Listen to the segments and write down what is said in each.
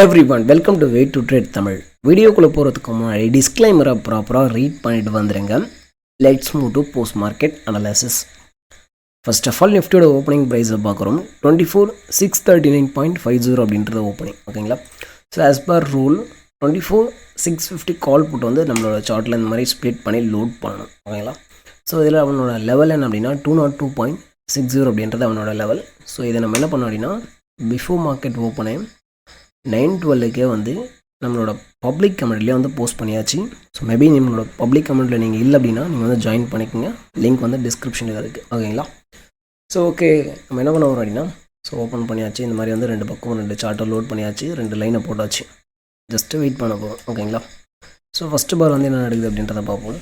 Everyone welcome to way to trade Tamil. வீடியோக்குள்ளே போகிறதுக்கு முன்னாடி டிஸ்க்ளைமரை ப்ராப்பராக ரீட் பண்ணிட்டு வந்துடுங்க. Let's move to post market analysis. First of all நிஃப்டியோட ஓப்பனிங் ப்ரைஸை பார்க்குறோம். 24,639.50 அப்படின்றது ஓப்பனிங். ஓகேங்களா? So as per rule 24,650 call put வந்து நம்மளோட சார்ட்டில் இந்த மாதிரி ஸ்ப்ளிட் பண்ணி லோட் பண்ணணும். ஓகேங்களா? ஸோ இதில் அவனோட லெவல் என்ன அப்படின்னா 202.60 அப்படின்றது அவனோட லெவல். ஸோ இதை நம்ம என்ன பண்ணோம் அப்படின்னா பிஃபோர் மார்க்கெட் ஓப்பனே 9:12 வந்து நம்மளோட பப்ளிக் கமெண்ட்லேயே வந்து போஸ்ட் பண்ணியாச்சு. ஸோ மேபி நம்மளோட பப்ளிக் கமெண்ட்டில் நீங்கள் இல்லை அப்படின்னா நீங்கள் வந்து ஜாயின் பண்ணிக்கோங்க. லிங்க் வந்து டிஸ்கிரிப்ஷனில் இருக்குது. ஓகேங்களா? ஸோ ஓகே, நம்ம என்ன பண்ண வரோம் அப்படின்னா ஸோ ஓப்பன் பண்ணியாச்சு. இந்த மாதிரி வந்து ரெண்டு பக்கம் ரெண்டு சார்ட்டை லோட் பண்ணியாச்சு, ரெண்டு லைனை போட்டாச்சு. ஜஸ்ட்டு வெயிட் பண்ண போகிறோம். ஓகேங்களா? ஸோ ஃபஸ்ட்டு பார் வந்து என்ன நடக்குது அப்படின்றத பார்ப்போம்.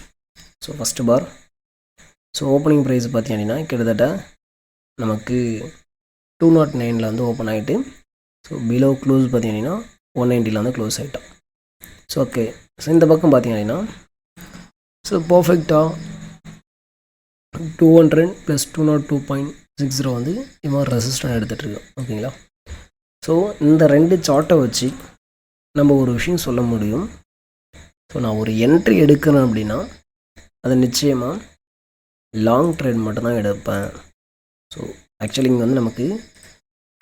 ஸோ ஃபஸ்ட்டு பார் ஸோ ஓப்பனிங் ப்ரைஸ் பார்த்தீங்க அப்படின்னா கிட்டத்தட்ட நமக்கு 209 வந்து ஓப்பன் ஆகிட்டு ஸோ பிலோ க்ளோஸ் பார்த்தீங்கன்னா 190 வந்து க்ளோஸ் ஆகிட்டோம். ஸோ ஓகே, ஸோ இந்த பக்கம் பார்த்தீங்க அப்படின்னா ஸோ பர்ஃபெக்டாக 200 + 202.60 வந்து இது ரெசிஸ்டன்ட் எடுத்துகிட்ருக்கு. ஓகேங்களா? ஸோ இந்த ரெண்டு சார்ட்டை வச்சு நம்ம ஒரு விஷயம் சொல்ல முடியும். ஸோ நான் ஒரு என்ட்ரி எடுக்கிறேன் அப்படின்னா அது நிச்சயமாக லாங் ட்ரேட் மட்டும்தான் எடுப்பேன். ஸோ ஆக்சுவலி இங்கே வந்து நமக்கு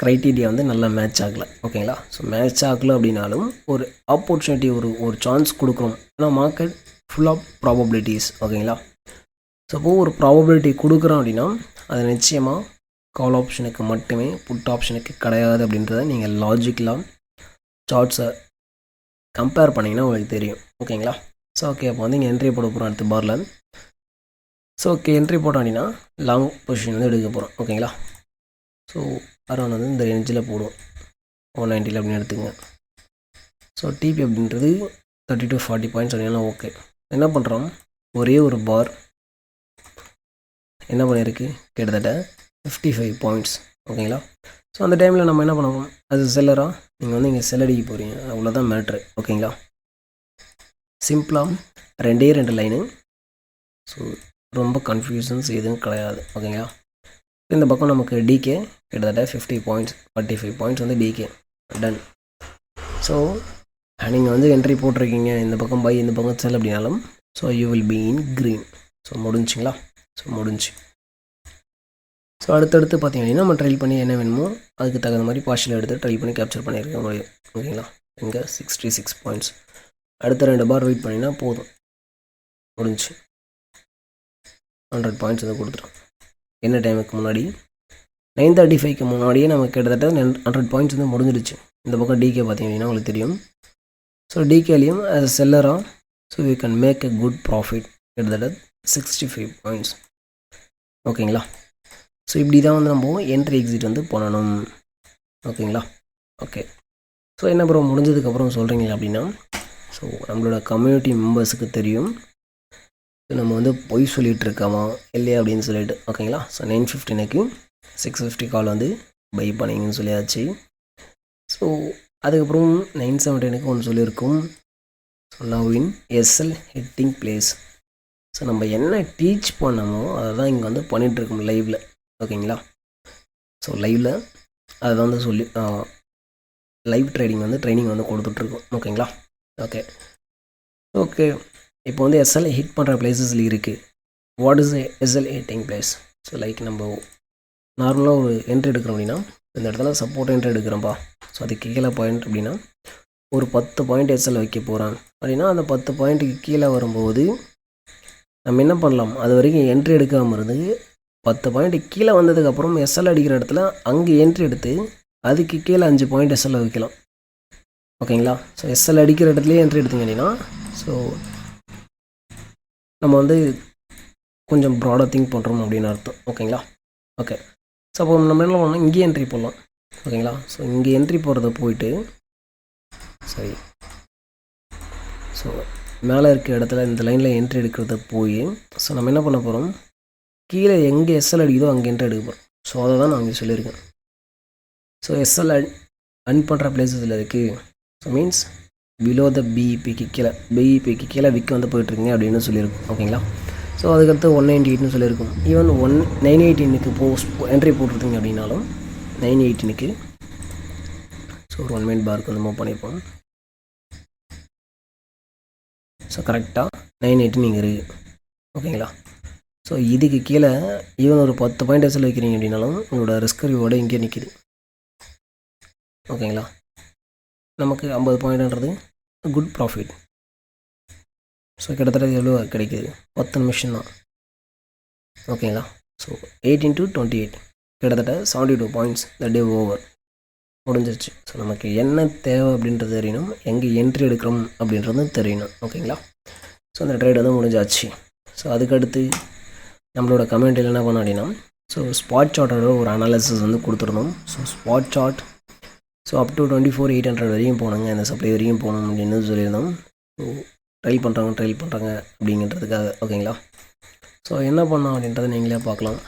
க்ரைட்டீரியா வந்து நல்லா மேட்ச் ஆகலை. ஓகேங்களா? ஸோ மேட்ச் ஆகலை அப்படின்னாலும் ஒரு ஆப்பர்ச்சுனிட்டி ஒரு சான்ஸ் கொடுக்குறோம். ஏன்னா மார்க்கெட் ஃபுல் ஆஃப் ப்ராபபிலிட்டிஸ். ஓகேங்களா? ஸோ அப்போது ஒரு ப்ராபபிலிட்டி கொடுக்குறோம் அப்படின்னா அது நிச்சயமாக கால் ஆப்ஷனுக்கு மட்டுமே, புட் ஆப்ஷனுக்கு கிடையாது அப்படின்றத நீங்கள் லாஜிக்கலாக சார்ட்ஸை கம்பேர் பண்ணிங்கன்னா உங்களுக்கு தெரியும். ஓகேங்களா? ஸோ ஓகே, அப்போ வந்து இங்கே என்ட்ரி போட போகிறோம் அடுத்த பாரில். ஸோ ஓகே, என்ட்ரி போட்டோம் அப்படின்னா லாங் பொசிஷன் வந்து எடுக்க போகிறோம். ஓகேங்களா? ஸோ அரௌண்ட் வந்து இந்த ரேஞ்சில் போடுவோம், 190 அப்படின்னு எடுத்துங்க. ஸோ டிபி அப்படின்றது 30 to 40 பாயிண்ட்ஸ் அப்படின்னா ஓகே. என்ன பண்ணுறோம், ஒரே ஒரு பார் என்ன பண்ணியிருக்கு கிட்டத்தட்ட 55 பாயிண்ட்ஸ். ஓகேங்களா? ஸோ அந்த டைமில் நம்ம என்ன பண்ணுவோம், அது செல்லராக நீங்கள் வந்து இங்கே செல்லடிக்க போகிறீங்க, அவ்வளோதான் மேட்ரு. ஓகேங்களா? சிம்பிளாக ரெண்டு லைனு. ஸோ ரொம்ப கன்ஃபியூஷன்ஸ் எதுவும் கிடையாது. ஓகேங்களா? இந்த பக்கம் நமக்கு டிகே கிட்டத்தட்ட 50 பாயிண்ட்ஸ், 45 பாயிண்ட்ஸ் வந்து டிகே டன். ஸோ நீங்கள் வந்து என்ட்ரி போட்டிருக்கீங்க, இந்த பக்கம் பை இந்த பக்கம் செல் அப்படின்னாலும் so you will be in green. So முடிஞ்சுங்களா? ஸோ முடிஞ்சு. ஸோ அடுத்தடுத்து பார்த்தீங்க அப்படின்னா நம்ம ட்ரைல் பண்ணி என்ன வேணுமோ அதுக்கு தகுந்த மாதிரி பார்ஷியல் எடுத்து ட்ரைல் பண்ணி கேப்சர் பண்ணியிருக்க முடியும். ஓகேங்களா? இங்கே 66 பாயிண்ட்ஸ். அடுத்த 2 பார் வெயிட் பண்ணினா போதும், முடிஞ்சு. 100 பாயிண்ட்ஸ் வந்து கொடுத்துட்டோம். என்ன டைமுக்கு முன்னாடி 9:35க்கு முன்னாடியே நமக்கு கிட்டத்தட்ட 100 பாயிண்ட்ஸ் வந்து முடிஞ்சிடுச்சு. இந்த பக்கம் டிகே பார்த்தீங்க அப்படின்னா உங்களுக்கு தெரியும். ஸோ டிகேலையும் ஆஸ் செல்லராக so you can make a good profit கிட்டத்தட்ட 65 பாயிண்ட்ஸ். ஓகேங்களா? ஸோ இப்படி தான் வந்து நம்ம என்ட்ரி எக்ஸிட் வந்து பண்ணணும். ஓகேங்களா? ஓகே. ஸோ என்ன ப்ரோ முடிஞ்சதுக்கப்புறம் சொல்கிறீங்களா அப்படின்னா ஸோ நம்மளோட கம்யூனிட்டி மெம்பர்ஸுக்கு தெரியும் நம்ம வந்து பொய் சொல்லிகிட்டு இருக்காமா இல்லையா அப்படின்னு சொல்லிட்டு. ஓகேங்களா? ஸோ 9:15க்கு 650 கால் வந்து பை பண்ணிங்கன்னு சொல்லியாச்சு. ஸோ அதுக்கப்புறம் 9:17க்கு ஒன்று சொல்லியிருக்கோம். So now in SL hitting place. So நம்ம என்ன டீச் பண்ணமோ அதை தான் இங்கே வந்து பண்ணிகிட்ருக்கோம் லைவில். ஓகேங்களா? ஸோ லைவில் அதை தான் வந்து சொல்லி லைவ் ட்ரேடிங் வந்து ட்ரைனிங் வந்து கொடுத்துட்ருக்கோம். ஓகேங்களா? Okay okay. இப்போ வந்து எஸ்எல் ஹிட் பண்ணுற பிளேஸஸில் இருக்குது. What is SL hitting place? So like நம்ம நார்மலாக ஒரு என்ட்ரி எடுக்கிறோம் அப்படின்னா இந்த இடத்துல சப்போர்ட் என்ட்ரி எடுக்கிறோம்ப்பா. ஸோ அதுக்கு கீழே பாயிண்ட் அப்படின்னா ஒரு 10 பாயிண்ட் எஸ்எல் வைக்க போகிறேன் அப்படின்னா அந்த 10 பாயிண்ட்டுக்கு கீழே வரும்போது நம்ம என்ன பண்ணலாம், அது வரைக்கும் என்ட்ரி எடுக்காமல் இருந்து 10 பாயிண்ட்டு கீழே வந்ததுக்கப்புறம் எஸ்எல் அடிக்கிற இடத்துல அங்கே என்ட்ரி எடுத்து அதுக்கு கீழே 5 பாயிண்ட் எஸ்எல் வைக்கலாம். ஓகேங்களா? ஸோ எஸ்எல் அடிக்கிற இடத்துலையே என்ட்ரி எடுத்தீங்க அப்படின்னா ஸோ நம்ம வந்து கொஞ்சம் ப்ராடாக திங்க் பண்ணுறோம் அப்படின்னு அர்த்தம். ஓகேங்களா? ஓகே. ஸோ அப்போ நம்ம என்ன பண்ணலாம், இங்கேயே என்ட்ரி போடலாம். ஓகேங்களா? ஸோ இங்கே என்ட்ரி போகிறத போயிட்டு சரி ஸோ மேலே இருக்க இடத்துல இந்த லைனில் என்ட்ரி எடுக்கிறத போய் ஸோ நம்ம என்ன பண்ண போகிறோம், கீழே எங்கே எஸ்எல் அடிக்குதோ அங்கே என்ட்ரி எடுக்க போகிறோம். ஸோ அதை தான் நான் இங்கே சொல்லியிருக்கேன். ஸோ எஸ்எல் அன் பண்ணுற பிளேஸஸில் இருக்குது. ஸோ மீன்ஸ் பிலோ த பிஇபிக்கு கீழே விற்க வந்து போயிட்டுருக்கீங்க அப்படின்னு சொல்லியிருக்கும். ஓகேங்களா? ஸோ அதுக்கடுத்து 198ன்னு சொல்லியிருக்கும். ஈவன் 918க்கு என்ட்ரி போட்டிருந்தீங்க அப்படின்னாலும் 918க்கு ஸோ ஸோ ஒரு 1 மினிட் பார்க்கு வந்து மூவ் பண்ணியிருப்போம். ஸோ கரெக்டாக 918 இங்கே இருக்குது. ஓகேங்களா? ஸோ இதுக்கு கீழே ஈவன் ஒரு 10 பாயிண்ட் எஸ்எல் வைக்கிறீங்க அப்படின்னாலும் உங்களோட ரிஸ்க் ரிவார்டு இங்கே நிற்கிது. ஓகேங்களா? நமக்கு 50 பாயிண்ட்ன்றது குட் ப்ராஃபிட். ஸோ கிட்டத்தட்ட எவ்வளோ கிடைக்கிது? 10 நிமிஷம் தான். ஓகேங்களா? ஸோ 8 × 28 கிட்டத்தட்ட 72 பாயிண்ட்ஸ் த டே ஓவர் முடிஞ்சிருச்சு. ஸோ நமக்கு என்ன தேவை அப்படின்றது தெரியணும், எங்கே என்ட்ரி எடுக்கிறோம் அப்படின்றது தெரியணும். ஓகேங்களா? ஸோ அந்த ட்ரேட் வந்து முடிஞ்சாச்சு. ஸோ அதுக்கடுத்து நம்மளோட கமெண்ட்டில் என்ன பண்ணோம் அப்படின்னா, ஸோ ஸ்பாட் சார்ட்டோட ஒரு அனாலிசிஸ் வந்து கொடுத்துருந்தோம். So spot chart so up to 24,800 வரையும் போனாங்க, இந்த சப்ளை வரையும் போகணும் அப்படின்னு சொல்லியிருந்தோம். ஸோ ட்ரைல் பண்ணுறாங்க அப்படிங்கிறதுக்காக. ஓகேங்களா? ஸோ என்ன பண்ணோம் அப்படின்றத நீங்களே பார்க்கலாம்.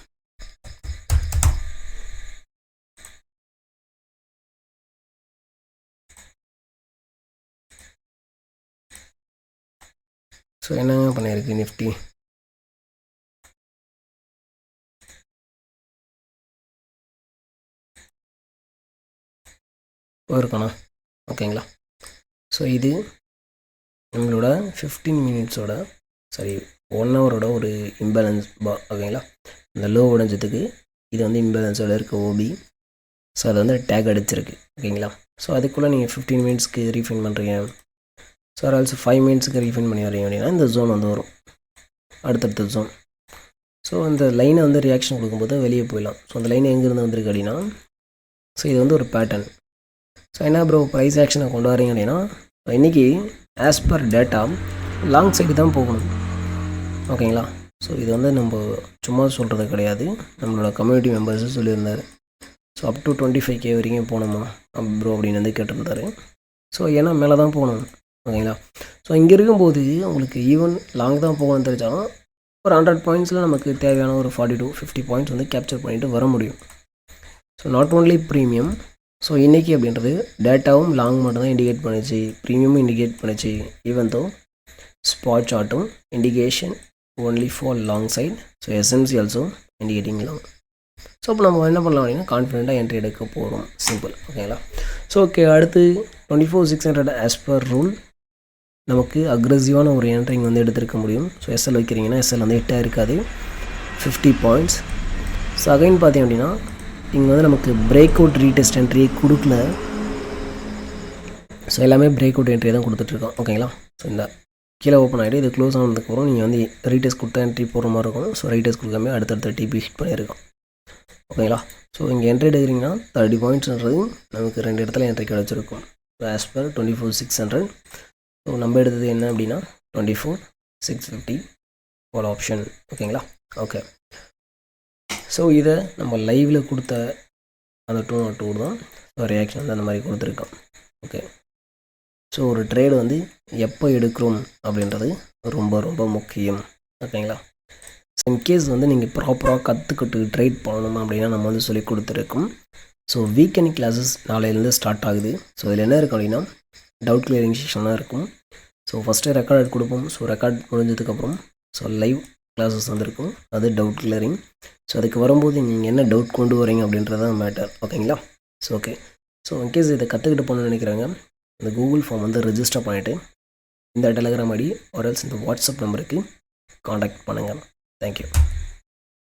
ஸோ என்னங்க பண்ணியிருக்கு நிஃப்டி? போயிருக்கணும். ஓகேங்களா? ஸோ இது நம்மளோட 15 மினிட்ஸோட 1 ஹவரோட ஒரு இம்பேலன்ஸ் ஓகேங்களா? இந்த லோ உடஞ்சதுக்கு இது வந்து இம்பேலன்ஸோட இருக்க ஓபி. ஸோ அது வந்து டேக் அடிச்சிருக்கு. ஓகேங்களா? ஸோ அதுக்குள்ளே நீங்கள் 15 மினிட்ஸ்க்கு ரீஃபைன் பண்ணுறீங்க, ஸோ ஆல்சோ 5 மினிட்ஸுக்கு ரீஃபைன் பண்ணி வரீங்க அப்படின்னா இந்த ஜோன் வந்து வரும், அடுத்தடுத்த ஜோன். ஸோ அந்த லைனை வந்து ரியாக்ஷன் கொடுக்கும்போது வெளியே போயிடலாம். ஸோ அந்த லைன் எங்கேருந்து வந்திருக்கு அப்படின்னா, ஸோ இது வந்து ஒரு பேட்டர்ன். ஸோ என்ன ப்ரோ ப்ரைஸ் ஆக்ஷனை கொண்டு வரீங்க அப்படின்னா, இன்றைக்கி as per data long side தான் போகணும். ஓகேங்களா? ஸோ இது வந்து நம்ம சும்மா சொல்கிறது கிடையாது, நம்மளோட கம்யூனிட்டி மெம்பர்ஸும் சொல்லியிருந்தார். ஸோ அப் டு 25K வரைக்கும் போகணுமா ப்ரோ அப்படின்னு வந்து கேட்டிருந்தாரு. ஸோ ஏன்னா மேலே தான் போகணும். ஓகேங்களா? ஸோ இங்கே இருக்கும்போது உங்களுக்கு ஈவன் லாங் தான் போகணும்னு தெரிஞ்சாலும் ஒரு 100 பாயிண்ட்ஸில் நமக்கு தேவையான ஒரு 40 to 50 பாயிண்ட்ஸ் வந்து கேப்சர் பண்ணிவிட்டு வர முடியும். So not only premium. So இன்றைக்கி அப்படின்றது டேட்டாவும் லாங் மட்டும் தான் இண்டிகேட் பண்ணிச்சு, ப்ரீமியமும் இண்டிகேட் பண்ணிச்சு. ஈவன் தோ ஸ்பாட் சார்ட்டும் indication only for long side. So SMC also indicating long. So அப்போ நம்ம என்ன பண்ணலாம் அப்படின்னா கான்ஃபிடென்ட்டாக என்ட்ரி எடுக்க போகிறோம். சிம்பிள். ஓகேங்களா? ஸோ ஓகே, அடுத்து 24,600 ஆஸ் பர் ரூல் நமக்கு அக்ரெசிவான ஒரு என்ட்ரிங் வந்து எடுத்துருக்க முடியும். ஸோ எஸ்எல் வைக்கிறீங்கன்னா எஸ்எல் வந்து 8 இருக்காது, 50 பாயிண்ட்ஸ். ஸோ அகைன் பார்த்தீங்க அப்படின்னா இங்கே வந்து நமக்கு பிரேக் அவுட் ரீடெஸ்ட் என்ட்ரி கொடுக்கல. ஸோ எல்லாமே பிரேக் அவுட் என்ட்ரி தான் கொடுத்துட்ருக்கோம். ஓகேங்களா? ஸோ இந்த கீழே ஓப்பன் ஆகிட்டு இது க்ளோஸ் ஆனதுக்கப்புறம் நீங்கள் வந்து ரீடெஸ்ட் கொடுத்தா என்ட்ரி போகிற மாதிரி இருக்கும். ஸோ ரீடெஸ்ட் கொடுக்காம அடுத்தடுத்த டிபி ஹிட் பண்ணியிருக்கோம். ஓகேங்களா? ஸோ இங்கே என்ட்ரி எடுக்கிறீங்கன்னா 30 பாயிண்ட்ஸ்ன்றது நமக்கு 2 இடத்துல என்ட்ரி கிடச்சிருக்கும். So as per 24,600. ஸோ நம்ம எடுத்தது என்ன அப்படின்னா 24,650 போல் ஆப்ஷன். ஓகேங்களா? ஓகே. ஸோ இதை நம்ம லைவில் கொடுத்த அந்த 202 தான் ரியாக்ஷன் வந்து அந்த மாதிரி கொடுத்துருக்கோம். ஓகே. ஸோ ஒரு ட்ரேடு வந்து எப்போ எடுக்கிறோம் அப்படின்றது ரொம்ப ரொம்ப முக்கியம். ஓகேங்களா? இன்கேஸ் வந்து நீங்கள் ப்ராப்பராக கற்றுக்கிட்டு ட்ரேட் பண்ணணும் அப்படின்னா நம்ம வந்து சொல்லி கொடுத்துருக்கோம். ஸோ வீக்கெண்ட் கிளாஸஸ் நாளையிலேருந்து ஸ்டார்ட் ஆகுது. ஸோ இதில் என்ன இருக்குது அப்படின்னா டவுட் கிளியரிங் செஷனாக இருக்கும். ஸோ ஃபஸ்ட்டு ரெக்கார்ட் கொடுப்போம். ஸோ ரெக்கார்ட் முடிஞ்சதுக்கப்புறம் ஸோ லைவ் கிளாஸஸ் வந்துருக்கும், அது டவுட் கிளியரிங். ஸோ அதுக்கு வரும்போது நீங்கள் என்ன டவுட் கொண்டு வரீங்க அப்படின்றது தான் மேட்டர். ஓகேங்களா? So okay. ஸோ இன்கேஸ் இதை கற்றுக்கிட்டு போகணுன்னு நினைக்கிறாங்க, இந்த கூகுள் ஃபார்ம் வந்து ரெஜிஸ்டர் பண்ணிவிட்டு இந்த டெலகிராம் ஐடி ஆர் எல்ஸ் இந்த வாட்ஸ்அப் நம்பருக்கு காண்டாக்ட் பண்ணுங்கள். தேங்க்யூ.